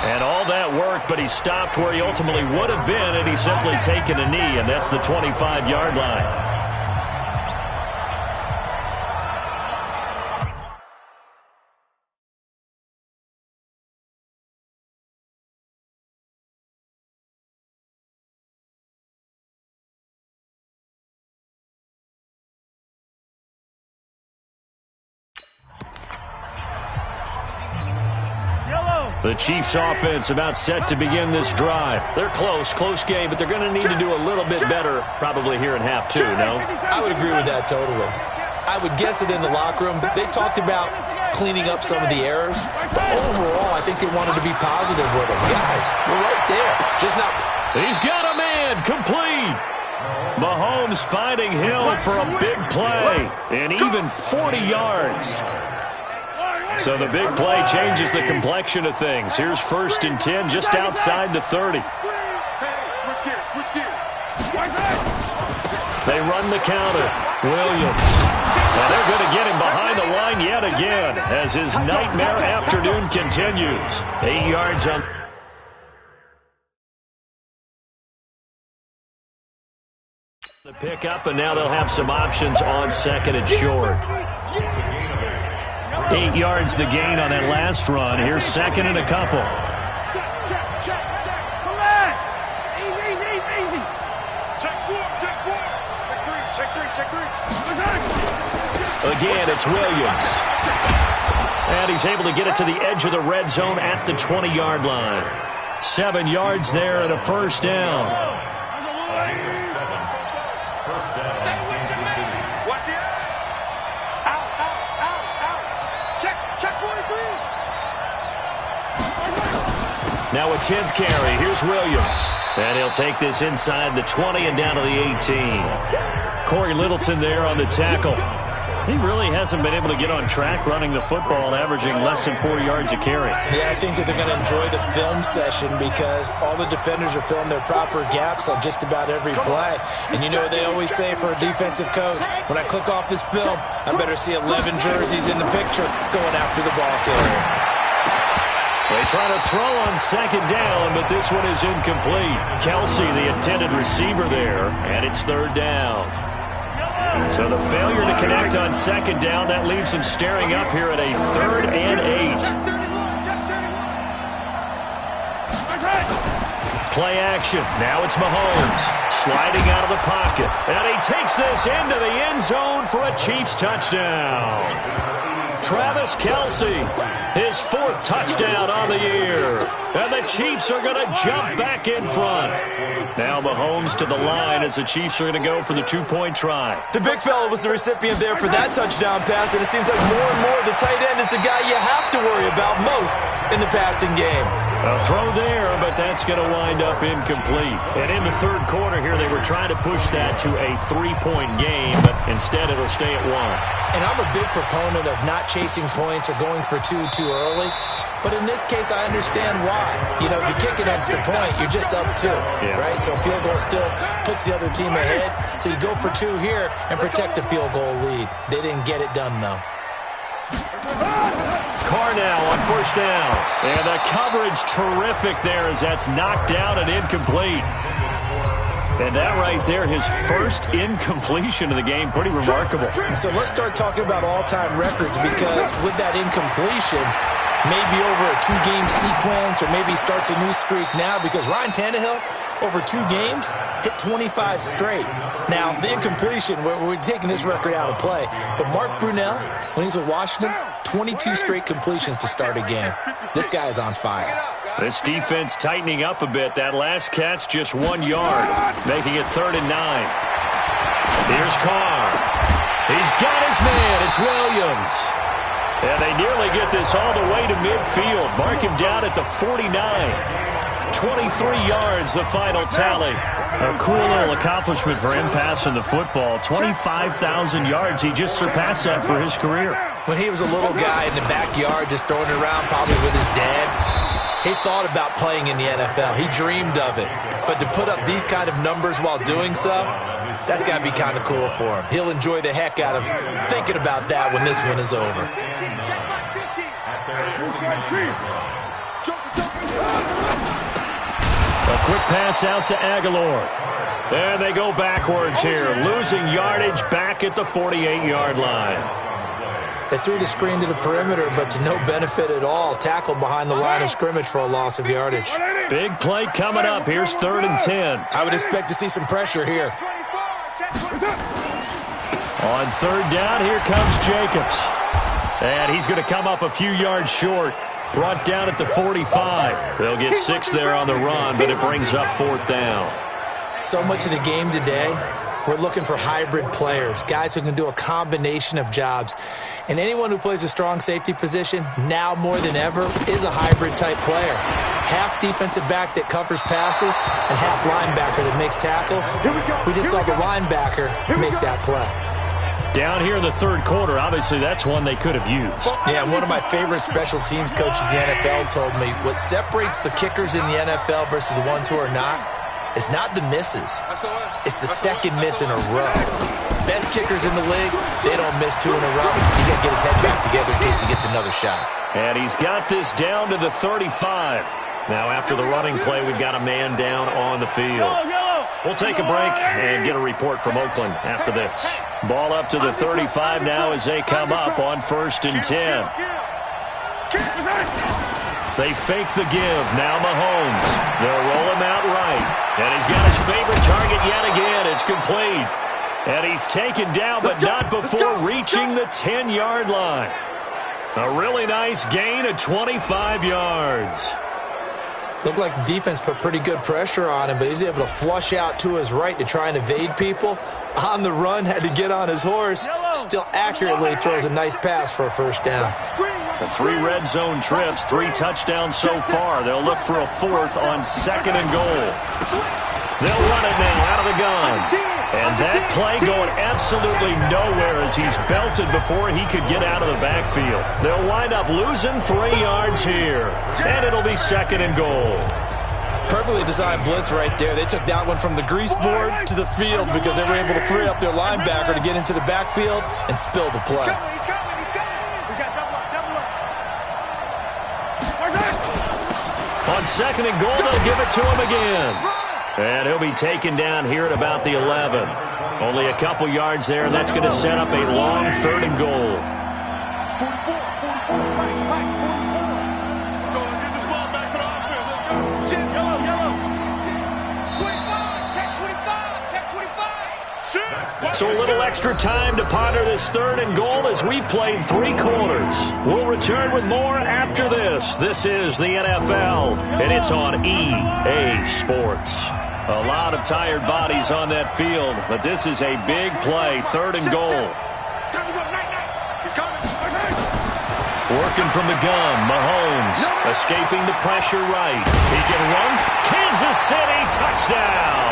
And all that work, but he stopped where he ultimately would have been had he simply taken a knee, and that's the 25-yard line. The Chiefs offense about set to begin this drive. They're close game, but they're going to need to do a little bit better probably here in half two, no? I would agree with that totally. I would guess it in the locker room. They talked about cleaning up some of the errors, but overall, I think they wanted to be positive with them. Guys, we're right there. Just not... He's got a man, complete. Mahomes finding Hill for a big play, and even 40 yards. So the big play changes the complexion of things. Here's 1st and 10 just outside the 30. They run the counter. Williams. And they're going to get him behind the line yet again as his nightmare afternoon continues. 8 yards on the pickup, and now they'll have some options on 2nd and short. 8 yards the gain on that last run. Here's 2nd and a couple. Again, it's Williams. And he's able to get it to the edge of the red zone at the 20-yard line. 7 yards there and a 1st down. Now a 10th carry. Here's Williams. And he'll take this inside the 20 and down to the 18. Corey Littleton there on the tackle. He really hasn't been able to get on track running the football, averaging less than 4 yards a carry. Yeah, I think that they're going to enjoy the film session because all the defenders are filling their proper gaps on just about every play. And you know what they always say for a defensive coach, when I click off this film, I better see 11 jerseys in the picture going after the ball carrier. They try to throw on 2nd down, but this one is incomplete. Kelsey, the intended receiver there, and it's 3rd down. So the failure to connect on 2nd down, that leaves them staring up here at a 3rd and 8. Play action. Now it's Mahomes sliding out of the pocket. And he takes this into the end zone for a Chiefs touchdown. Travis Kelsey, his 4th touchdown on the year. And the Chiefs are going to jump back in front. Now Mahomes to the line as the Chiefs are going to go for the 2-point try. The big fella was the recipient there for that touchdown pass, and it seems like more and more the tight end is the guy you have to worry about most in the passing game. A throw there, but that's going to wind up incomplete. And in the 3rd quarter here, they were trying to push that to a 3-point game, but instead it'll stay at 1. And I'm a big proponent of not chasing points or going for 2 too early. But in this case, I understand why. You know, if you kick an extra point, you're just up 2, right? So a field goal still puts the other team ahead. So you go for 2 here and protect the field goal lead. They didn't get it done, though. Carnell on 1st down. And the coverage terrific there as that's knocked down and incomplete. And that right there, his 1st incompletion of the game, pretty remarkable. So let's start talking about all-time records because with that incompletion, maybe over a 2-game sequence or maybe starts a new streak now because Ryan Tannehill, over 2 games, hit 25 straight. Now, the incompletion, we're taking this record out of play. But Mark Brunell, when he's with Washington, 22 straight completions to start a game. This guy is on fire. This defense tightening up a bit. That last catch just 1 yard, making it 3rd and 9. Here's Carr. He's got his man. It's Williams. And they nearly get this all the way to midfield. Mark him down at the 49. 23 yards, the final tally. A cool little accomplishment for him passing the football. 25,000 yards. He just surpassed that for his career. When he was a little guy in the backyard just throwing it around probably with his dad, he thought about playing in the NFL. He dreamed of it. But to put up these kind of numbers while doing so, that's got to be kind of cool for him. He'll enjoy the heck out of thinking about that when this one is over. A quick pass out to Aguilar. And they go backwards here, losing yardage back at the 48-yard line. They threw the screen to the perimeter, but to no benefit at all. Tackled behind the line of scrimmage for a loss of yardage. Big play coming up. Here's 3rd and 10. I would expect to see some pressure here. On 3rd down, here comes Jacobs. And he's going to come up a few yards short. Brought down at the 45. They'll get 6 there on the run, but it brings up 4th down. So much of the game today, we're looking for hybrid players, guys who can do a combination of jobs. And anyone who plays a strong safety position, now more than ever, is a hybrid-type player. Half defensive back that covers passes and half linebacker that makes tackles. We just saw the linebacker make that play. Down here in the 3rd quarter, obviously that's one they could have used. Yeah, and one of my favorite special teams coaches in the NFL told me what separates the kickers in the NFL versus the ones who are not, it's not the misses. It's the second miss in a row. Best kickers in the league, they don't miss 2 in a row. He's going to get his head back together in case he gets another shot. And he's got this down to the 35. Now after the running play, we've got a man down on the field. We'll take a break and get a report from Oakland after this. Ball up to the 35 now as they come up on 1st and 10. They fake the give. Now Mahomes. They'll roll him out right. And he's got his favorite target yet again. It's complete. And he's taken down, but not before reaching the 10-yard line. A really nice gain of 25 yards. Looked like the defense put pretty good pressure on him, but he's able to flush out to his right to try and evade people. On the run, had to get on his horse. Still accurately throws a nice pass for a 1st down. The 3 red zone trips, 3 touchdowns so far. They'll look for a 4th on 2nd and goal. They'll run it now out of the gun. And that play going absolutely nowhere as he's belted before he could get out of the backfield. They'll wind up losing 3 yards here. And it'll be 2nd and goal. Perfectly designed blitz right there. They took that one from the grease board to the field because they were able to free up their linebacker to get into the backfield and spill the play. On 2nd and goal, they'll give it to him again. And he'll be taken down here at about the 11. Only a couple yards there, and that's going to set up a long 3rd and goal. So a little extra time to ponder this 3rd and goal as we've played 3 quarters. We'll return with more after this. This is the NFL, and it's on EA Sports. A lot of tired bodies on that field, but this is a big play, 3rd and goal. Working from the gun, Mahomes escaping the pressure right. He can run. Kansas City touchdown.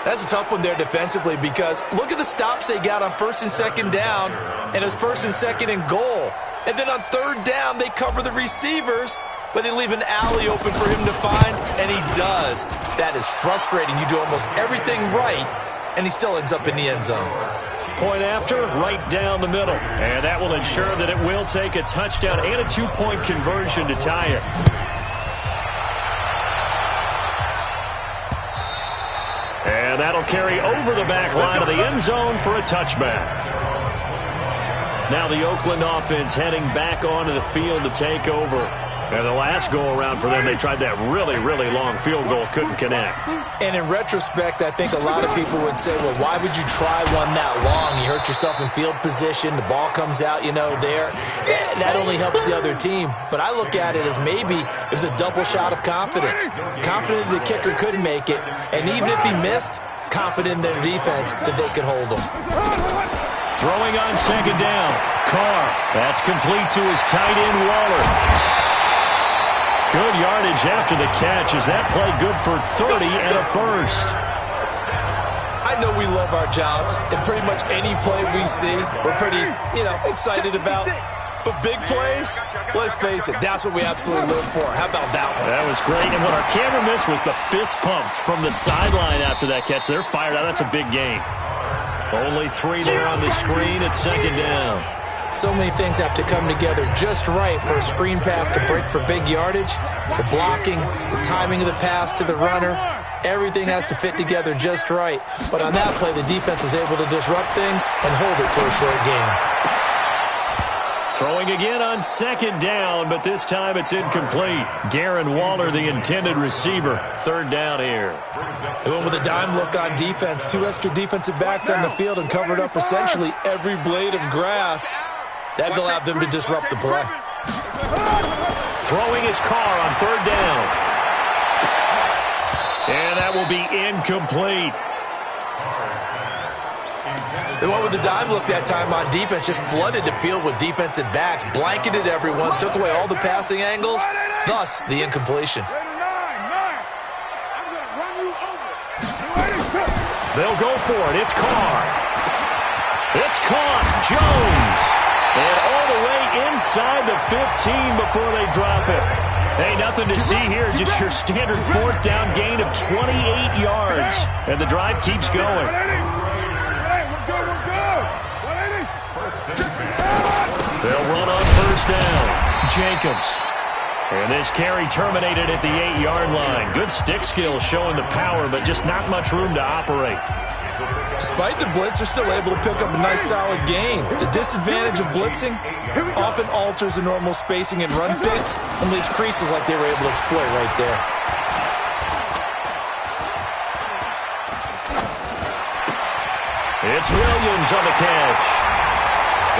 That's a tough one there defensively because look at the stops they got on 1st and 2nd down, and it's 1st and 2nd and goal. And then on 3rd down, they cover the receivers, but they leave an alley open for him to find, and he does. That is frustrating. You do almost everything right, and he still ends up in the end zone. Point after, right down the middle. And that will ensure that it will take a touchdown and a 2-point conversion to tie it. And that'll carry over the back line of the end zone for a touchback. Now the Oakland offense heading back onto the field to take over. And the last go-around for them, they tried that really, really long field goal, couldn't connect. And in retrospect, I think a lot of people would say, well, why would you try one that long? You hurt yourself in field position. The ball comes out, there. That only helps the other team. But I look at it as maybe it was a double shot of confidence. Confident the kicker could make it. And even if he missed, confident in their defense that they could hold him. Throwing on 2nd down. Carr. That's complete to his tight end, Waller. Good yardage after the catch. Is that play good for 30 and a 1st? I know we love our jobs, and pretty much any play we see, we're pretty, excited about. But big plays, let's face it, that's what we absolutely live for. How about that one? That was great, and what our camera missed was the fist pump from the sideline after that catch. They're fired out. That's a big game. Only 3 there on the screen at second down. So many things have to come together just right for a screen pass to break for big yardage. The blocking, the timing of the pass to the runner, everything has to fit together just right. But on that play, the defense was able to disrupt things and hold it to a short game. Throwing again on second down, but this time it's incomplete. Darren Waller, the intended receiver. Third down here. They went with a dime look on defense. 2 extra defensive backs on the field and covered up essentially every blade of grass. That allowed them to disrupt the play. Throwing his car on third down. And that will be incomplete. They went with the dime look that time on defense, just flooded the field with defensive backs, blanketed everyone, took away all the passing angles, thus the incompletion. They'll go for it. It's Carr. It's caught. Jones. And all the way inside the 15 before they drop it. Hey, nothing to see here. Just your standard fourth down gain of 28 yards. And the drive keeps going. They'll run on first down. Jacobs. And this carry terminated at the 8-yard line. Good stick skill showing the power, but just not much room to operate. Despite the blitz, they're still able to pick up a nice solid gain. The disadvantage of blitzing often alters the normal spacing and run fits and leaves creases like they were able to exploit right there. It's Williams on the catch.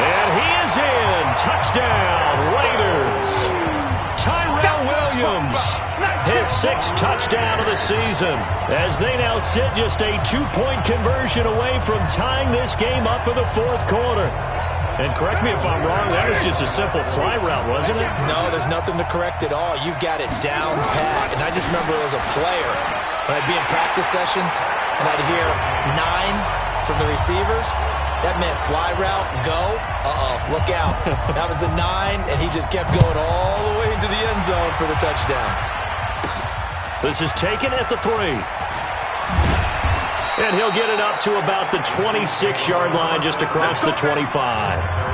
And he is in. Touchdown, Raiders. Tyrell Williams, his 6th touchdown of the season, as they now sit just a 2-point conversion away from tying this game up in the fourth quarter. And correct me if I'm wrong, that was just a simple fly route, wasn't it? No, there's nothing to correct at all. You've got it down pat. And I just remember as a player, when I'd be in practice sessions and I'd hear 9 from the receivers, that meant fly route, go, look out. That was the 9, and he just kept going all the way into the end zone for the touchdown. This is taken at the 3. And he'll get it up to about the 26-yard line, just across the 25.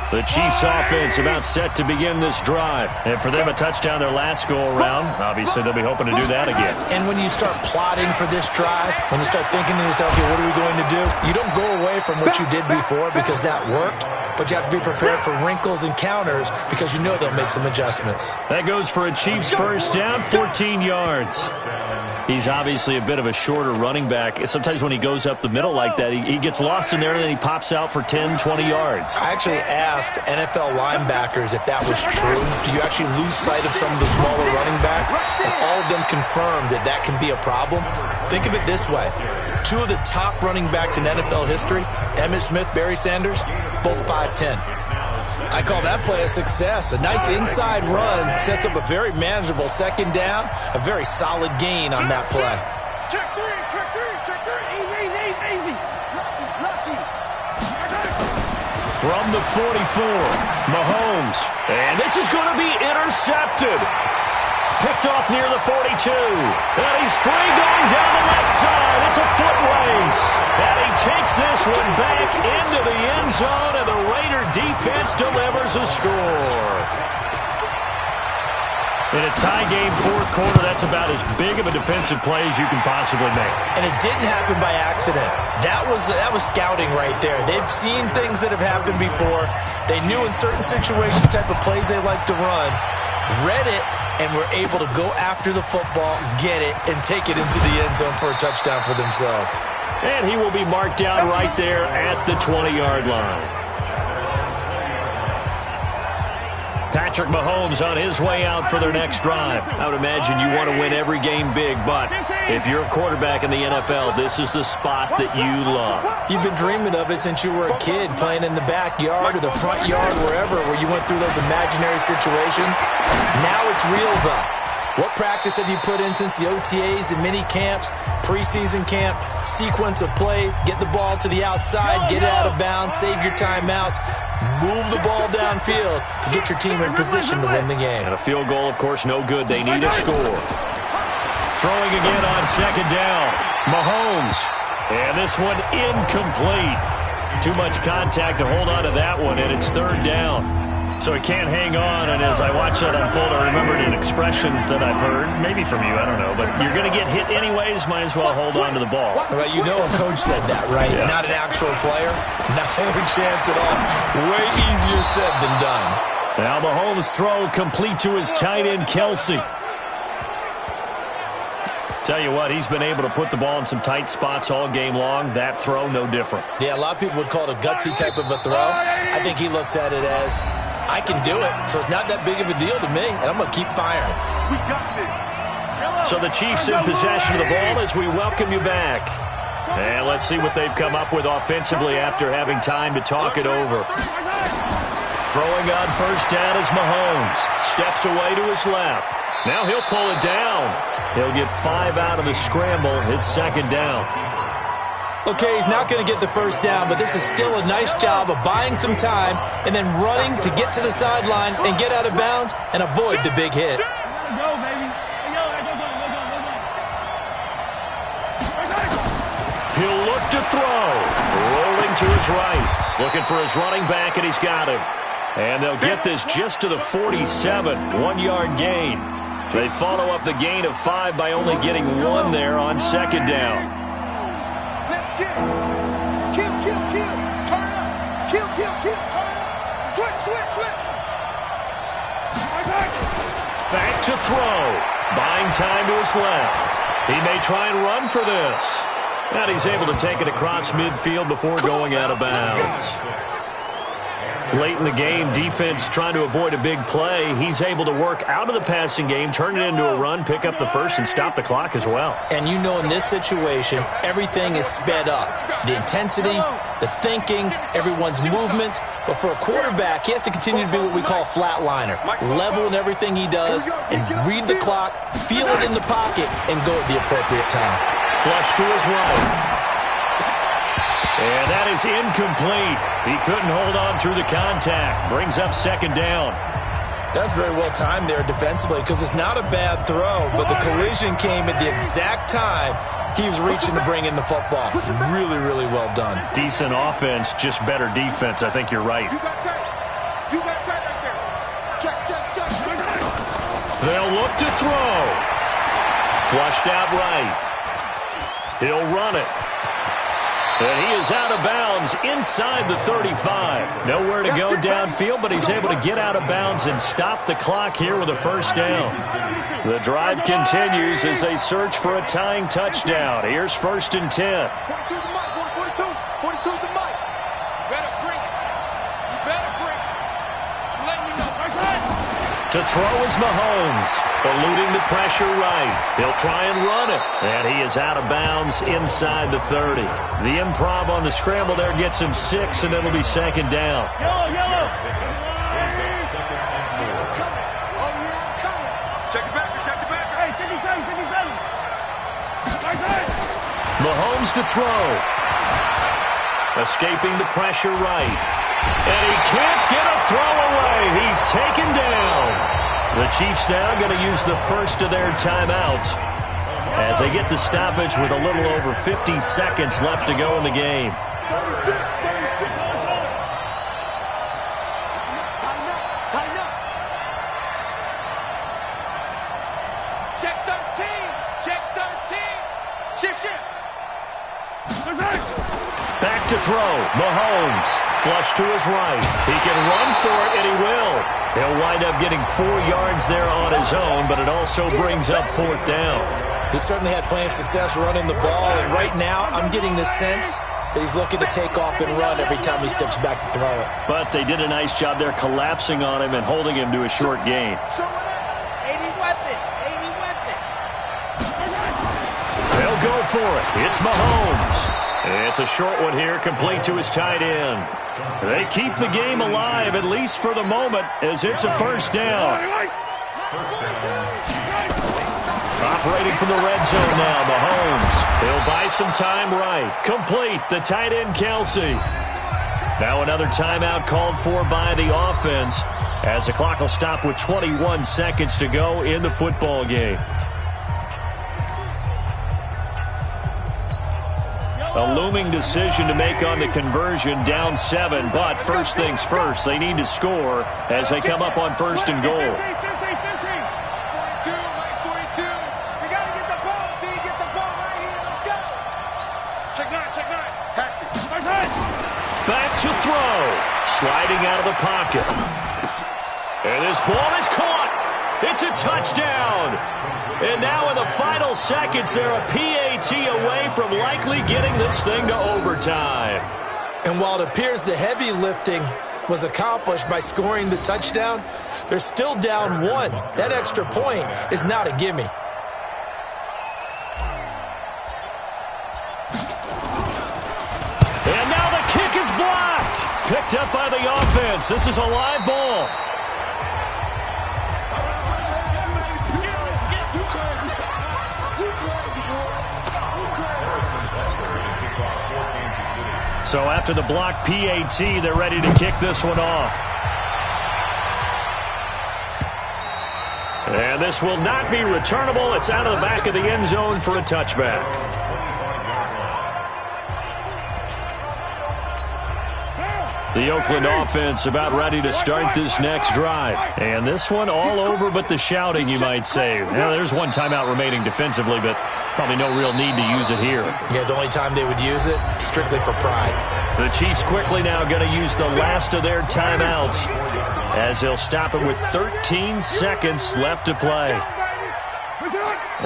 The Chiefs offense about set to begin this drive. And for them, a touchdown their last go-around. Obviously, they'll be hoping to do that again. And when you start plotting for this drive, when you start thinking to yourself, okay, what are we going to do? You don't go away from what you did before because that worked, but you have to be prepared for wrinkles and counters because you know they'll make some adjustments. That goes for a Chiefs first down, 14 yards. He's obviously a bit of a shorter running back. Sometimes when he goes up the middle like that, he gets lost in there and then he pops out for 10, 20 yards. I actually asked NFL linebackers if that was true. Do you actually lose sight of some of the smaller running backs? And all of them confirmed that that can be a problem. Think of it this way. 2 of the top running backs in NFL history, Emmitt Smith, Barry Sanders, both 5'10". I call that play a success. A nice inside run sets up a very manageable second down, a very solid gain on that play. Check 3, easy. From the 44, Mahomes. And this is going to be intercepted. Picked off near the 42. And he's free going down the left side. It's a foot race. And he takes this one back into the end zone, and the Raider defense delivers a score. In a tie game fourth quarter, that's about as big of a defensive play as you can possibly make. And it didn't happen by accident. That was scouting right there. They've seen things that have happened before. They knew in certain situations the type of plays they like to run, read it, and were able to go after the football, get it, and take it into the end zone for a touchdown for themselves. And he will be marked down right there at the 20-yard line. Patrick Mahomes on his way out for their next drive. I would imagine you want to win every game big, but if you're a quarterback in the NFL, this is the spot that you love. You've been dreaming of it since you were a kid, playing in the backyard or the front yard, wherever, where you went through those imaginary situations. Now it's real, though. What practice have you put in since the OTAs and mini camps, preseason camp, sequence of plays, get the ball to the outside, get it out of bounds, save your timeouts, move the ball downfield to get your team in position to win the game. And a field goal, of course, no good. They need a score. Throwing again on second down. Mahomes. And this one incomplete. Too much contact to hold on to that one, and it's third down. So he can't hang on, and as I watch that unfold, I remembered an expression that I've heard, maybe from you, I don't know, but you're going to get hit anyways, might as well hold on to the ball. Right, you know a coach said that, right? Yeah. Not an actual player. Not a chance at all. Way easier said than done. Now Mahomes' throw complete to his tight end, Kelsey. Tell you what, he's been able to put the ball in some tight spots all game long. That throw, no different. Yeah, a lot of people would call it a gutsy type of a throw. I think he looks at it as, I can do it, so it's not that big of a deal to me, and I'm going to keep firing. We got this. So the Chiefs in possession of the ball as we welcome you back. And let's see what they've come up with offensively after having time to talk it over. Throwing on first down is Mahomes. Steps away to his left. Now he'll pull it down. He'll get 5 out of the scramble. It's second down. Okay, he's not going to get the first down, but this is still a nice job of buying some time and then running to get to the sideline and get out of bounds and avoid the big hit. He'll look to throw. Rolling to his right. Looking for his running back, and he's got him. And they'll get this just to the 47. 1-yard gain. They follow up the gain of 5 by only getting 1 there on second down. Let's get it. Kill, kill, kill. Turn up. Kill, kill, kill. Turn up. Switch, switch, switch. Back to throw. Buying time to his left. He may try and run for this. And he's able to take it across midfield before going out of bounds. Late in the game, defense trying to avoid a big play. He's able to work out of the passing game, turn it into a run, pick up the first, and stop the clock as well. And you know in this situation, everything is sped up. The intensity, the thinking, everyone's movements. But for a quarterback, he has to continue to be what we call flatliner. Level in everything he does and read the clock, feel it in the pocket, and go at the appropriate time. Flush to his right. And that is incomplete. He couldn't hold on through the contact. Brings up second down. That's very well timed there defensively because it's not a bad throw, but the collision came at the exact time he was reaching to bring in the football. Really, really well done. Decent offense, just better defense. I think you're right. You got tight. You got tight right there. Check, check, check. They'll look to throw. Flushed out right. He'll run it. And he is out of bounds inside the 35. Nowhere to go downfield, but he's able to get out of bounds and stop the clock here with a first down. The drive continues as they search for a tying touchdown. Here's 1st and 10. 42 the mic, 42. 42 the mic. Better bring it. You better bring it. I'm letting you know. First hand. To throw is Mahomes, eluding the pressure right. He'll try and run it, and he is out of bounds inside the 30. The improv on the scramble there gets him 6, and it'll be second down. Yellow, yellow. Check the backer, check the backer. Hey, 57, 57. First hand. Mahomes to throw. Escaping the pressure right. And he can't get a throw away. He's taken down. The Chiefs now going to use the first of their timeouts as they get the stoppage with a little over 50 seconds left to go in the game. 36, 36. Tighten up. Check 13. Check 13. Shift, shift. Back to throw. Mahomes. Flush to his right. He can run for it, and he will. He'll wind up getting 4 yards there on his own, but it also brings up 4th down. He certainly had plenty of success running the ball, and right now I'm getting the sense that he's looking to take off and run every time he steps back to throw it. But they did a nice job there collapsing on him and holding him to a short gain. 80 weapon. 80 weapon. They'll go for it. It's Mahomes. It's a short one here, complete to his tight end. They keep the game alive, at least for the moment, as it's a first down. Operating from the red zone now, Mahomes. He'll buy some time right. Complete, the tight end, Kelsey. Now another timeout called for by the offense, as the clock will stop with 21 seconds to go in the football game. A looming decision to make on the conversion, down 7. But first things first, they need to score as they come up on first and goal. 15. 42, Mike, 42. You got to get the ball, Steve. Get the ball right here. Let's go. Check 9. Taxi. Back to throw. Sliding out of the pocket. And this ball is caught. It's a touchdown. And now in the final seconds, they're a PAT away from likely getting this thing to overtime. And while it appears the heavy lifting was accomplished by scoring the touchdown, they're still down 1. That extra point is not a gimme. And now the kick is blocked. Picked up by the offense. This is a live ball. So after the block PAT, they're ready to kick this one off. And this will not be returnable. It's out of the back of the end zone for a touchback. The Oakland offense about ready to start this next drive. And this one all over but the shouting, you might say. Now, there's one timeout remaining defensively, but probably no real need to use it here. Yeah, the only time they would use it, strictly for pride. The Chiefs quickly now going to use the last of their timeouts as they'll stop it with 13 seconds left to play.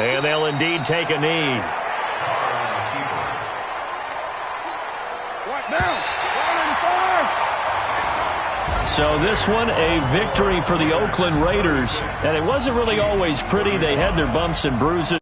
And they'll indeed take a knee. So this one, a victory for the Oakland Raiders. And it wasn't really always pretty. They had their bumps and bruises.